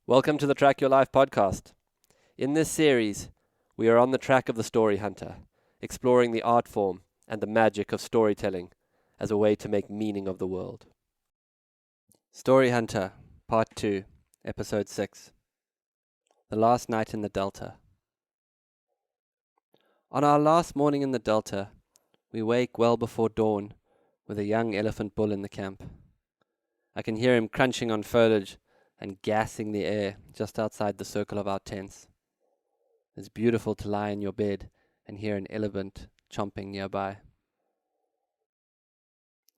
Welcome to the Track Your Life podcast. In this series, we are on the track of the story hunter, exploring the art form and the magic of storytelling as a way to make meaning of the world. Story Hunter, Part 2, Episode 6. The Last Night in the Delta. On our last morning in the Delta, we wake well before dawn with a young elephant bull in the camp. I can hear him crunching on foliage and gassing the air just outside the circle of our tents. It's beautiful to lie in your bed and hear an elephant chomping nearby.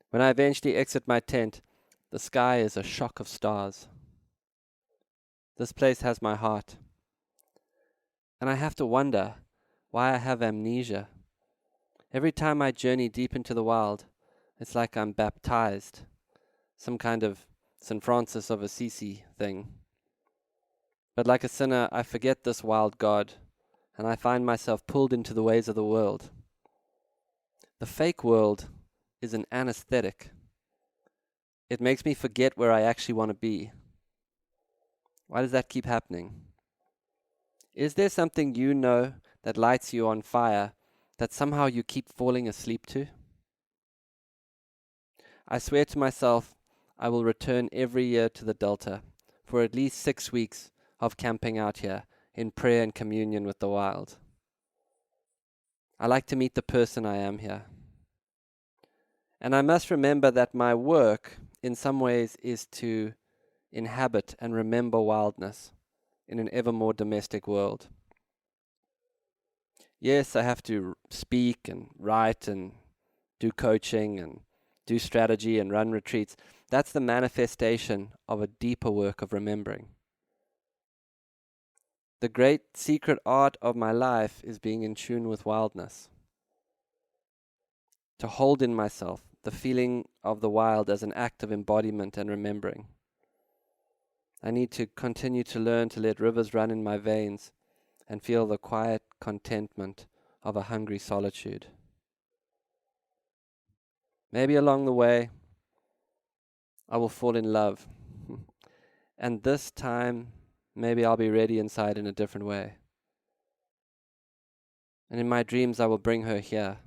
When I eventually exit my tent, the sky is a shock of stars. This place has my heart. And I have to wonder why I have amnesia. Every time I journey deep into the wild, it's like I'm baptized, some kind of St. Francis of Assisi thing. But like a sinner, I forget this wild God, and I find myself pulled into the ways of the world. The fake world is an anesthetic. It makes me forget where I actually want to be. Why does that keep happening? Is there something you know that lights you on fire that somehow you keep falling asleep to? I swear to myself I will return every year to the Delta for at least 6 weeks of camping out here in prayer and communion with the wild. I like to meet the person I am here. And I must remember that my work, in some ways, is to inhabit and remember wildness in an ever more domestic world. Yes, I have to speak and write and do coaching and do strategy and run retreats. That's the manifestation of a deeper work of remembering. The great secret art of my life is being in tune with wildness. To hold in myself the feeling of the wild as an act of embodiment and remembering. I need to continue to learn to let rivers run in my veins and feel the quiet contentment of a hungry solitude. Maybe along the way, I will fall in love. And this time, maybe I'll be ready inside in a different way. And in my dreams, I will bring her here.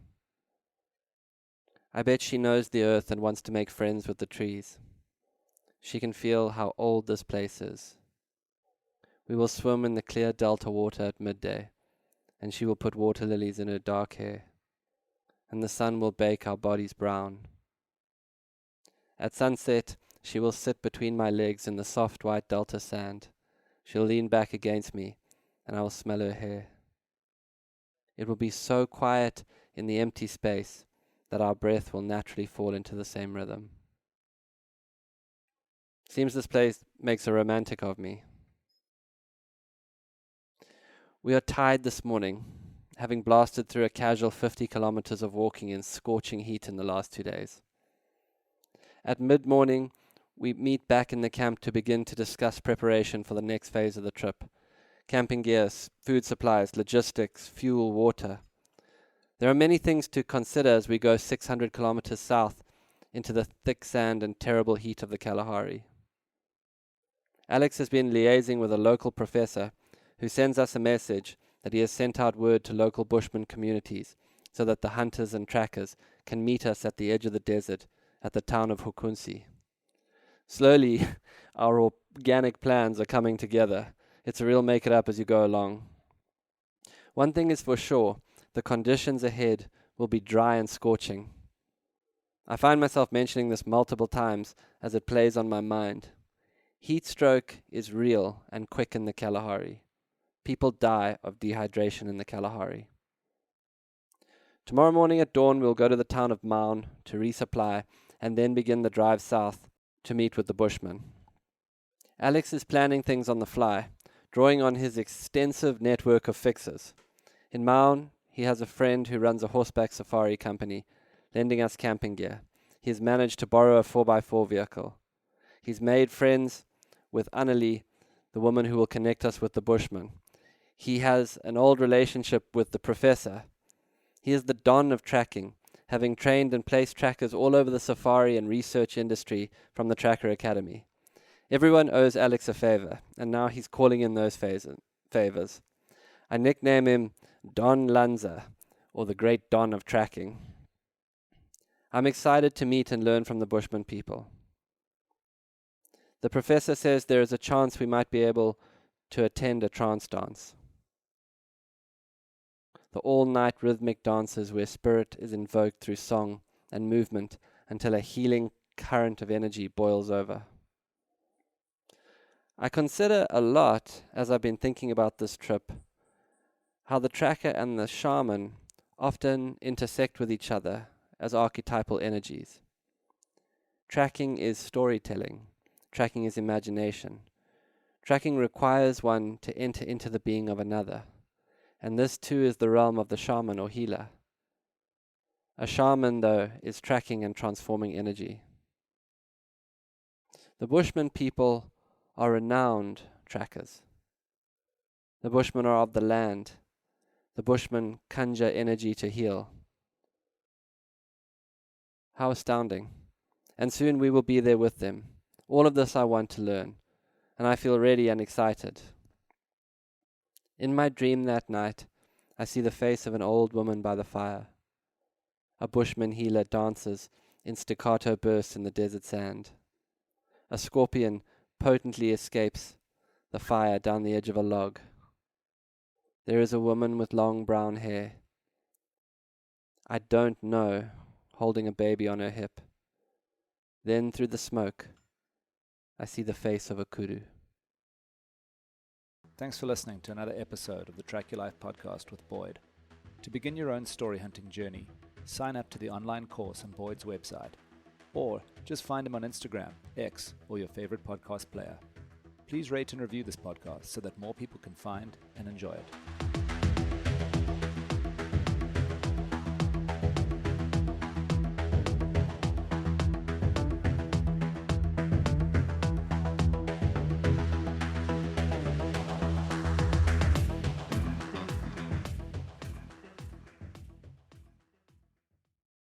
I bet she knows the earth and wants to make friends with the trees. She can feel how old this place is. We will swim in the clear delta water at midday, and she will put water lilies in her dark hair, and the sun will bake our bodies brown. At sunset, she will sit between my legs in the soft white delta sand. She'll lean back against me, and I will smell her hair. It will be so quiet in the empty space that our breath will naturally fall into the same rhythm. Seems this place makes a romantic of me. We are tired this morning, having blasted through a casual 50 kilometers of walking in scorching heat in the last 2 days. At mid-morning, we meet back in the camp to begin to discuss preparation for the next phase of the trip. Camping gear, food supplies, logistics, fuel, water. There are many things to consider as we go 600 kilometers south into the thick sand and terrible heat of the Kalahari. Alex has been liaising with a local professor who sends us a message that he has sent out word to local Bushmen communities so that the hunters and trackers can meet us at the edge of the desert at the town of Hukunsi. Slowly, our organic plans are coming together. It's a real make it up as you go along. One thing is for sure, the conditions ahead will be dry and scorching. I find myself mentioning this multiple times as it plays on my mind. Heat stroke is real and quick in the Kalahari. People die of dehydration in the Kalahari. Tomorrow morning at dawn, we'll go to the town of Maun to resupply and then begin the drive south to meet with the Bushmen. Alex is planning things on the fly, drawing on his extensive network of fixers. In Maun, he has a friend who runs a horseback safari company, lending us camping gear. He has managed to borrow a 4x4 vehicle. He's made friends with Annalie, the woman who will connect us with the Bushmen. He has an old relationship with the professor. He is the don of tracking, having trained and placed trackers all over the safari and research industry from the Tracker Academy. Everyone owes Alex a favor, and now he's calling in those favors. I nickname him Don Lanza, or the Great Don of Tracking. I'm excited to meet and learn from the Bushman people. The professor says there is a chance we might be able to attend a trance dance. The all-night rhythmic dances where spirit is invoked through song and movement until a healing current of energy boils over. I consider a lot, as I've been thinking about this trip, how the tracker and the shaman often intersect with each other as archetypal energies. Tracking is storytelling. Tracking is imagination. Tracking requires one to enter into the being of another, and this too is the realm of the shaman or healer. A shaman, though, is tracking and transforming energy. The Bushman people are renowned trackers. The Bushmen are of the land. The Bushmen conjure energy to heal. How astounding. And soon we will be there with them. All of this I want to learn, and I feel ready and excited. In my dream that night, I see the face of an old woman by the fire. A Bushman healer dances in staccato bursts in the desert sand. A scorpion potently escapes the fire down the edge of a log. There is a woman with long brown hair. I don't know, holding a baby on her hip. Then through the smoke, I see the face of a kudu. Thanks for listening to another episode of the Track Your Life podcast with Boyd. To begin your own story hunting journey, sign up to the online course on Boyd's website, or just find him on Instagram, X, or your favorite podcast player. Please rate and review this podcast so that more people can find and enjoy it.